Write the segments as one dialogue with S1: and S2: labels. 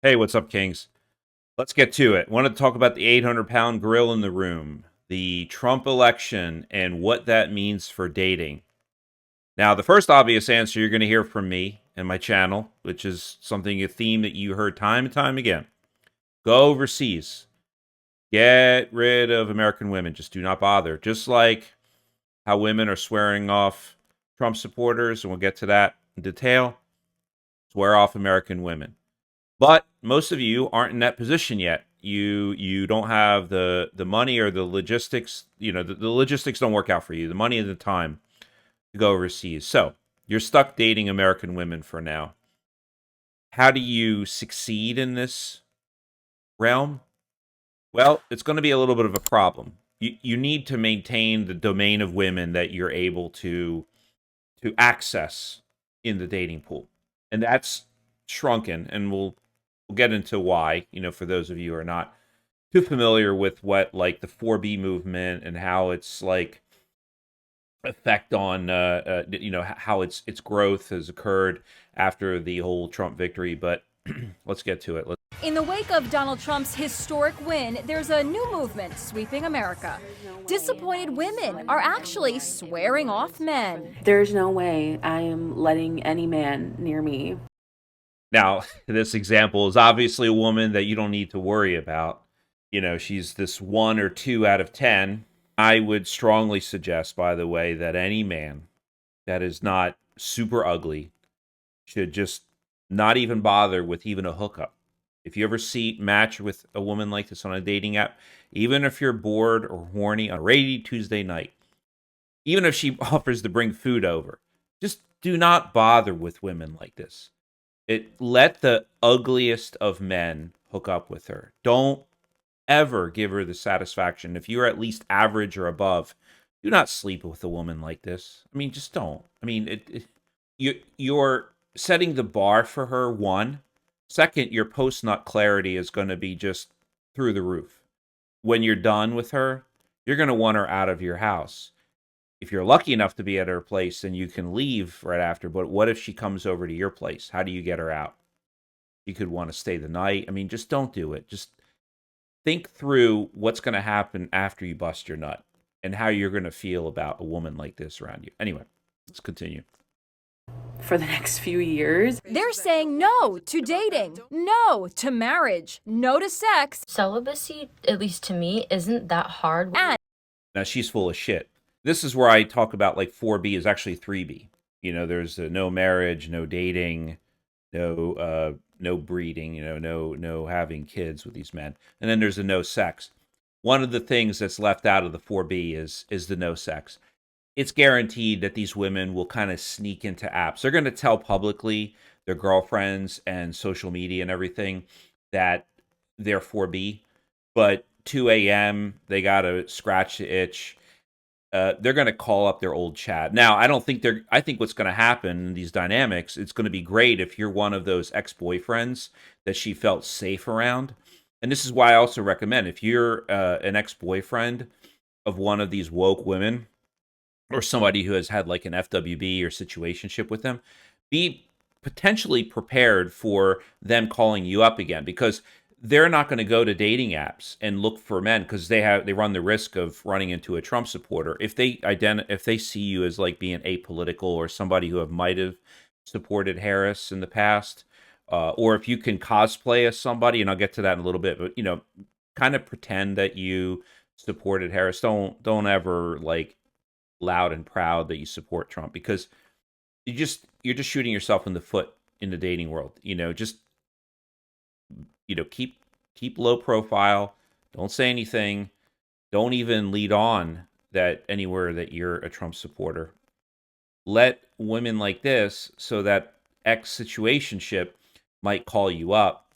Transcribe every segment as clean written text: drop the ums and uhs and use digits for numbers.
S1: Hey, what's up, Kings? Let's get to it. I want to talk about the 800-pound gorilla in the room, the Trump election, and what that means for dating. Now, the first obvious answer you're going to hear from me and my channel, which is a theme that you heard time and time again. Go overseas. Get rid of American women. Just do not bother. Just like how women are swearing off Trump supporters, and we'll get to that in detail, swear off American women. But most of you aren't in that position yet. You don't have the money or the logistics. The logistics don't work out for you. The money and the time to go overseas. So you're stuck dating American women for now. How do you succeed in this realm? Well, it's going to be a little bit of a problem. You need to maintain the domain of women that you're able to access in the dating pool, and that's shrunken. And we'll get into why, for those of you who are not too familiar with what like the 4B movement and how it's like effect on how its growth has occurred after the whole Trump victory. But let's get to it.
S2: In the wake of Donald Trump's historic win, there's a new movement sweeping America. Disappointed women are actually swearing off men.
S3: There's no way I am letting any man near me.
S1: Now, this example is obviously a woman that you don't need to worry about. She's this 1 or 2 out of 10. I would strongly suggest, by the way, that any man that is not super ugly should just not even bother with even a hookup. If you ever match with a woman like this on a dating app, even if you're bored or horny on a rainy Tuesday night, even if she offers to bring food over, just do not bother with women like this. Let the ugliest of men hook up with her. Don't ever give her the satisfaction. If you're at least average or above, do not sleep with a woman like this. I mean, just don't. I mean, you're setting the bar for her, one. Second, your post-nut clarity is going to be just through the roof. When you're done with her, you're going to want her out of your house. If you're lucky enough to be at her place, then you can leave right after. But what if she comes over to your place? How do you get her out? You could want to stay the night. I mean, just don't do it. Just think through what's going to happen after you bust your nut and how you're going to feel about a woman like this around you. Anyway, let's continue.
S3: For the next few years.
S2: They're saying no to dating, no to marriage, no to sex.
S4: Celibacy, at least to me, isn't that hard.
S2: And
S1: now she's full of shit. This is where I talk about like 4B is actually 3B. There's no marriage, no dating, no breeding, no having kids with these men. And then there's the no sex. One of the things that's left out of the 4B is the no sex. It's guaranteed that these women will kind of sneak into apps. They're going to tell publicly their girlfriends and social media and everything that they're 4B, but 2 a.m. they got to scratch the itch. They're going to call up their old chat. Now, I think what's going to happen in these dynamics, it's going to be great if you're one of those ex-boyfriends that she felt safe around. And this is why I also recommend, if you're an ex-boyfriend of one of these woke women or somebody who has had like an FWB or situationship with them, be potentially prepared for them calling you up again, because they're not going to go to dating apps and look for men because they run the risk of running into a Trump supporter. If they see you as like being apolitical or somebody who might have supported Harris in the past, or if you can cosplay as somebody, and I'll get to that in a little bit, but kind of pretend that you supported Harris. Don't ever like loud and proud that you support Trump, because you're just shooting yourself in the foot in the dating world. Just keep low profile. Don't say anything. Don't even lead on that anywhere that you're a Trump supporter. Let women like this, so that ex situationship might call you up,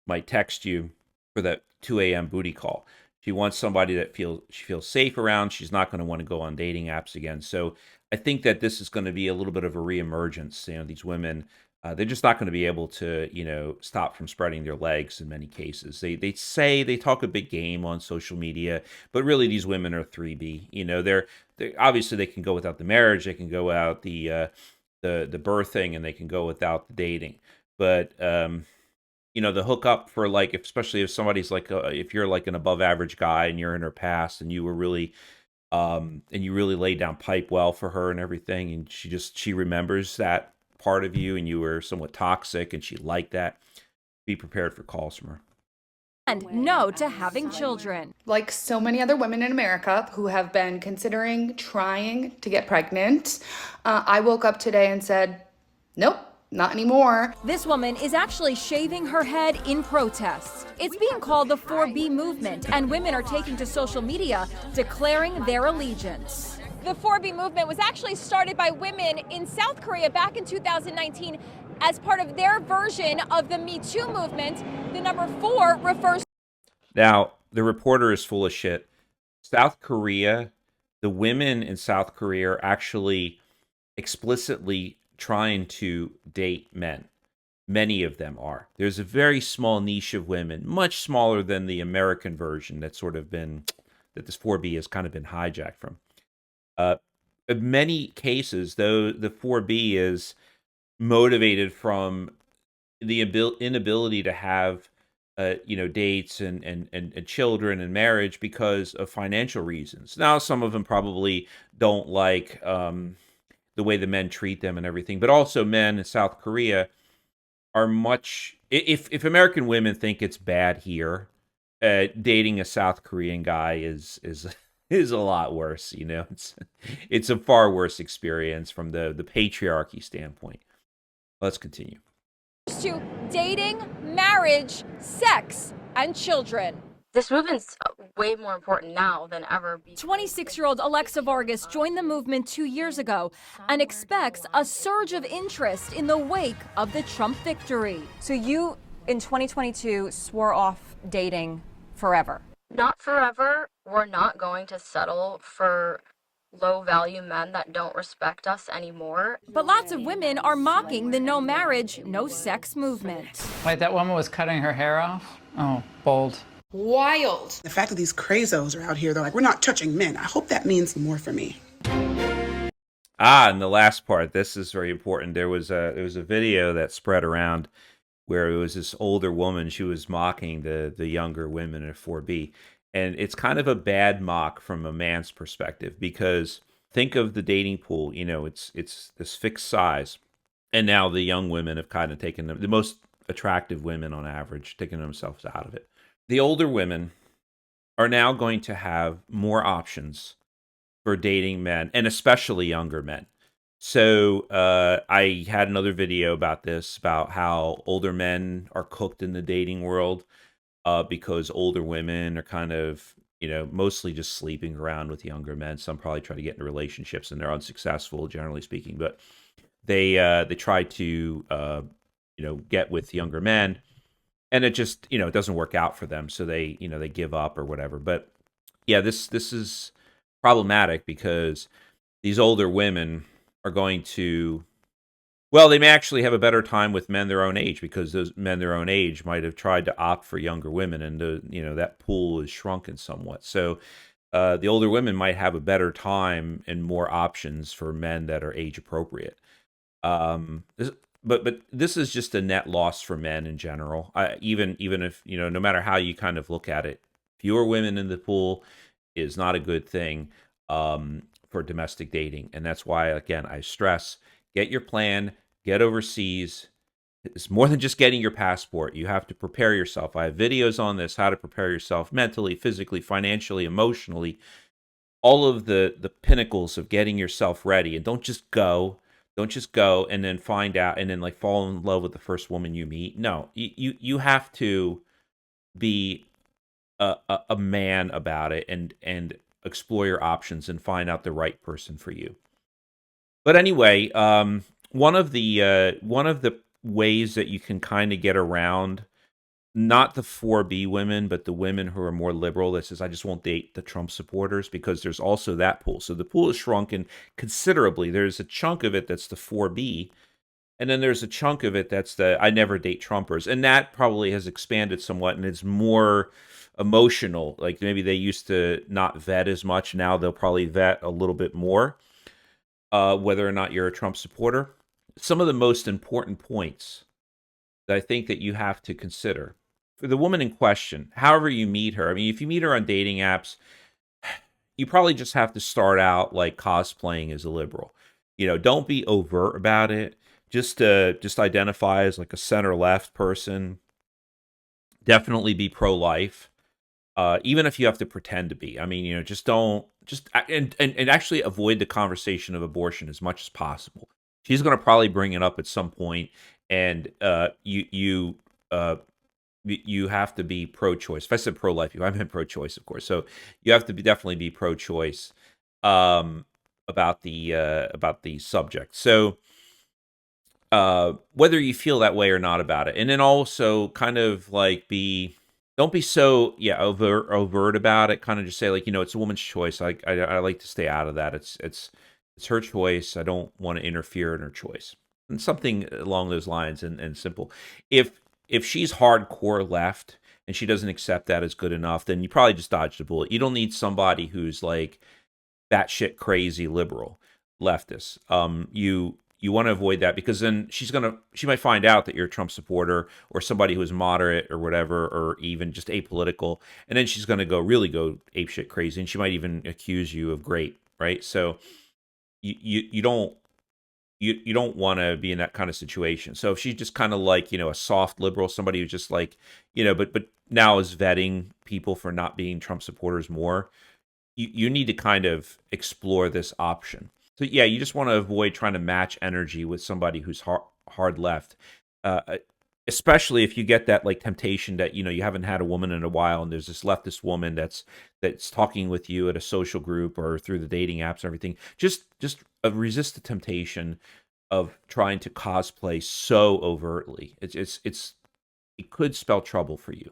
S1: might text you for that 2 a.m. booty call. She wants somebody that she feels safe around. She's not going to want to go on dating apps again. So I think that this is going to be a little bit of a reemergence. These women, they're just not going to be able to, stop from spreading their legs in many cases. They talk a big game on social media, but really these women are 3B. They're obviously they can go without the marriage, they can go without the birthing, and they can go without the dating. But the hookup for like, especially if somebody's like, if you're like an above average guy and you're in her past and you were really, and you really laid down pipe well for her and everything, and she remembers that part of you, and you were somewhat toxic, and she liked that. Be prepared for calls from her.
S2: And no to having children.
S5: Like so many other women in America who have been considering trying to get pregnant, I woke up today and said, nope, not anymore.
S2: This woman is actually shaving her head in protest. It's being called the 4B movement, and women are taking to social media declaring their allegiance. The 4B movement was actually started by women in South Korea back in 2019 as part of their version of the Me Too movement. The number 4 refers.
S1: Now, the reporter is full of shit. South Korea, the women in South Korea are actually explicitly trying to date men. Many of them are. There's a very small niche of women, much smaller than the American version that this 4B has kind of been hijacked from. In many cases, though, the 4B is motivated from the inability to have dates and children and marriage because of financial reasons. Now, some of them probably don't like the way the men treat them and everything, but also men in South Korea are much. If American women think it's bad here, dating a South Korean guy is a lot worse. It's a far worse experience from the patriarchy standpoint. Let's continue.
S2: To dating, marriage, sex, and children.
S4: This movement's way more important now than ever before.
S2: 26-year-old Alexa Vargas joined the movement 2 years ago and expects a surge of interest in the wake of the Trump victory. So you, in 2022, swore off dating forever.
S4: Not forever. We're not going to settle for low-value men that don't respect us anymore.
S2: But lots of women are mocking the no marriage, no sex movement.
S6: Like that woman was cutting her hair off? Oh, bold.
S7: Wild. The fact that these crazos are out here, they're like, we're not touching men. I hope that means more for me.
S1: And the last part, this is very important. There was a video that spread around where it was this older woman. She was mocking the younger women at 4B. And it's kind of a bad mock from a man's perspective, because think of the dating pool. It's this fixed size. And now the young women have kind of taken the most attractive women on average, taking themselves out of it. The older women are now going to have more options for dating men, and especially younger men. So I had another video about this, about how older men are cooked in the dating world because older women are kind of, mostly just sleeping around with younger men. Some probably try to get into relationships and they're unsuccessful, generally speaking. But they try to, get with younger men, and it just, it doesn't work out for them. So they give up or whatever. But yeah, this is problematic because these older women are going to, well, they may actually have a better time with men their own age, because those men their own age might have tried to opt for younger women, and that pool is shrunken somewhat. So the older women might have a better time and more options for men that are age appropriate. But this is just a net loss for men in general. Even if no matter how you kind of look at it, fewer women in the pool is not a good thing for domestic dating, and that's why, again, I stress: get your plan, get overseas. It's more than just getting your passport. You have to prepare yourself. I have videos on this, how to prepare yourself mentally, physically, financially, emotionally, all of the pinnacles of getting yourself ready. And don't just go and then find out and then like fall in love with the first woman you meet. No, you have to be a man about it and explore your options and find out the right person for you. But anyway, one of the ways that you can kind of get around not the 4B women, but the women who are more liberal that says, I just won't date the Trump supporters, because there's also that pool. So the pool is shrunken considerably. There's a chunk of it that's the 4B, and then there's a chunk of it that's the I never date Trumpers. And that probably has expanded somewhat, and it's more emotional. Like maybe they used to not vet as much. Now they'll probably vet a little bit more, whether or not you're a Trump supporter. Some of the most important points that I think that you have to consider. For the woman in question, however you meet her, I mean, if you meet her on dating apps, you probably just have to start out like cosplaying as a liberal. Don't be overt about it. Just identify as like a center left person. Definitely be pro life. Even if you have to pretend to be. I mean, just don't and actually avoid the conversation of abortion as much as possible. She's going to probably bring it up at some point, and uh, you have to be pro-choice. If I said pro-life, I meant pro-choice, of course. So you have to definitely be pro-choice about the subject. So whether you feel that way or not about it, and then also kind of like don't be so overt about it. Kind of just say like, it's a woman's choice. I like to stay out of that. It's her choice. I don't want to interfere in her choice. And something along those lines, and simple. If she's hardcore left and she doesn't accept that as good enough, then you probably just dodged a bullet. You don't need somebody who's like batshit crazy liberal leftist. You want to avoid that, because then she might find out that you're a Trump supporter or somebody who's moderate or whatever, or even just apolitical, and then she's going to go apeshit crazy, and she might even accuse you of rape, right? So you don't want to be in that kind of situation. So if she's just kind of like, a soft liberal, somebody who's just like, but now is vetting people for not being Trump supporters more, you need to kind of explore this option. So yeah, you just want to avoid trying to match energy with somebody who's hard left, especially if you get that like temptation that you haven't had a woman in a while, and there's this leftist woman that's talking with you at a social group or through the dating apps and everything. Just resist the temptation of trying to cosplay so overtly. It could spell trouble for you.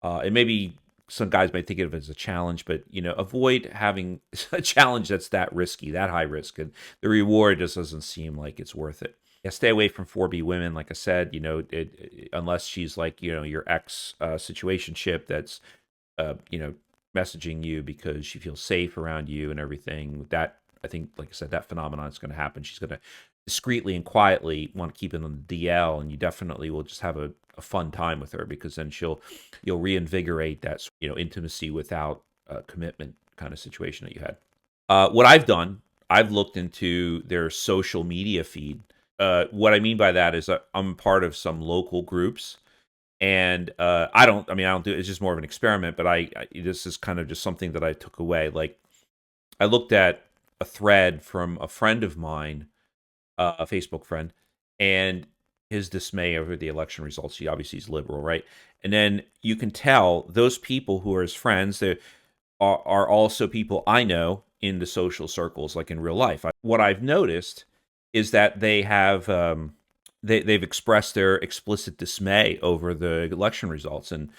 S1: And maybe some guys might think of it as a challenge, but avoid having a challenge that's that risky, that high risk, and the reward just doesn't seem like it's worth it. Yeah, stay away from 4B women, like I said. Unless she's like your ex situationship that's messaging you because she feels safe around you and everything. That, I think, like I said, that phenomenon is going to happen. She's going to discreetly and quietly want to keep it on the DL, and you definitely will just have a fun time with her, because then you'll reinvigorate that intimacy without commitment kind of situation that you had. What I've done, I've looked into their social media feed. What I mean by that is I'm part of some local groups, and I don't do it. It's just more of an experiment, but this is kind of just something that I took away. Like, I looked at a thread from a friend of mine, a Facebook friend, and his dismay over the election results. He obviously is liberal, right? And then you can tell those people who are his friends, they are also people I know in the social circles, like in real life. What I've noticed is that they have they've expressed their explicit dismay over the election results, and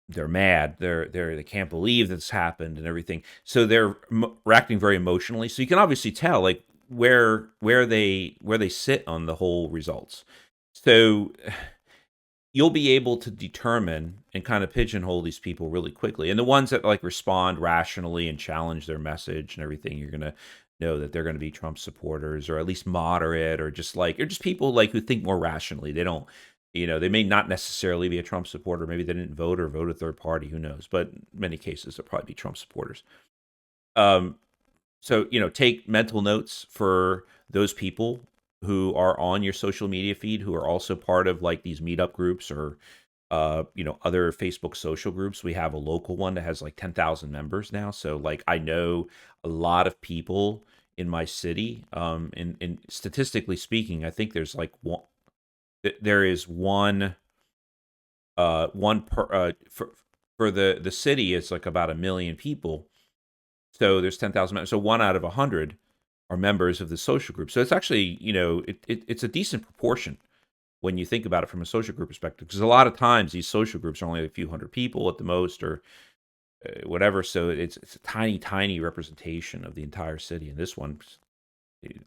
S1: they're mad. They can't believe this happened and everything. So they're reacting very emotionally. So you can obviously tell like where they sit on the whole results. So you'll be able to determine and kind of pigeonhole these people really quickly. And the ones that like respond rationally and challenge their message and everything, you're going to know that they're going to be Trump supporters, or at least moderate, or just people like who think more rationally. They don't, they may not necessarily be a Trump supporter. Maybe they didn't vote or vote a third party. Who knows? But in many cases, they'll probably be Trump supporters. So, take mental notes for those people who are on your social media feed, who are also part of like these meetup groups or, other Facebook social groups. We have a local one that has like 10,000 members now. So like, I know a lot of people in my city. And statistically speaking, I think there's like there is one per, for the city, it's like about 1 million people. So there's 10,000 members. So 1 out of 100 are members of the social group. So it's actually, it's a decent proportion when you think about it from a social group perspective. Because a lot of times these social groups are only a few hundred people at the most, or whatever. So it's a tiny, tiny representation of the entire city. And this one,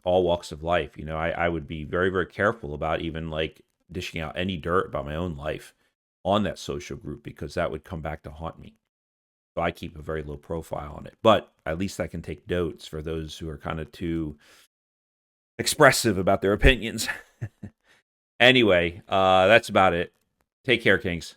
S1: all walks of life. I would be very, very careful about even like dishing out any dirt about my own life on that social group, because that would come back to haunt me. So I keep a very low profile on it, but at least I can take notes for those who are kind of too expressive about their opinions. Anyway, that's about it. Take care, Kings.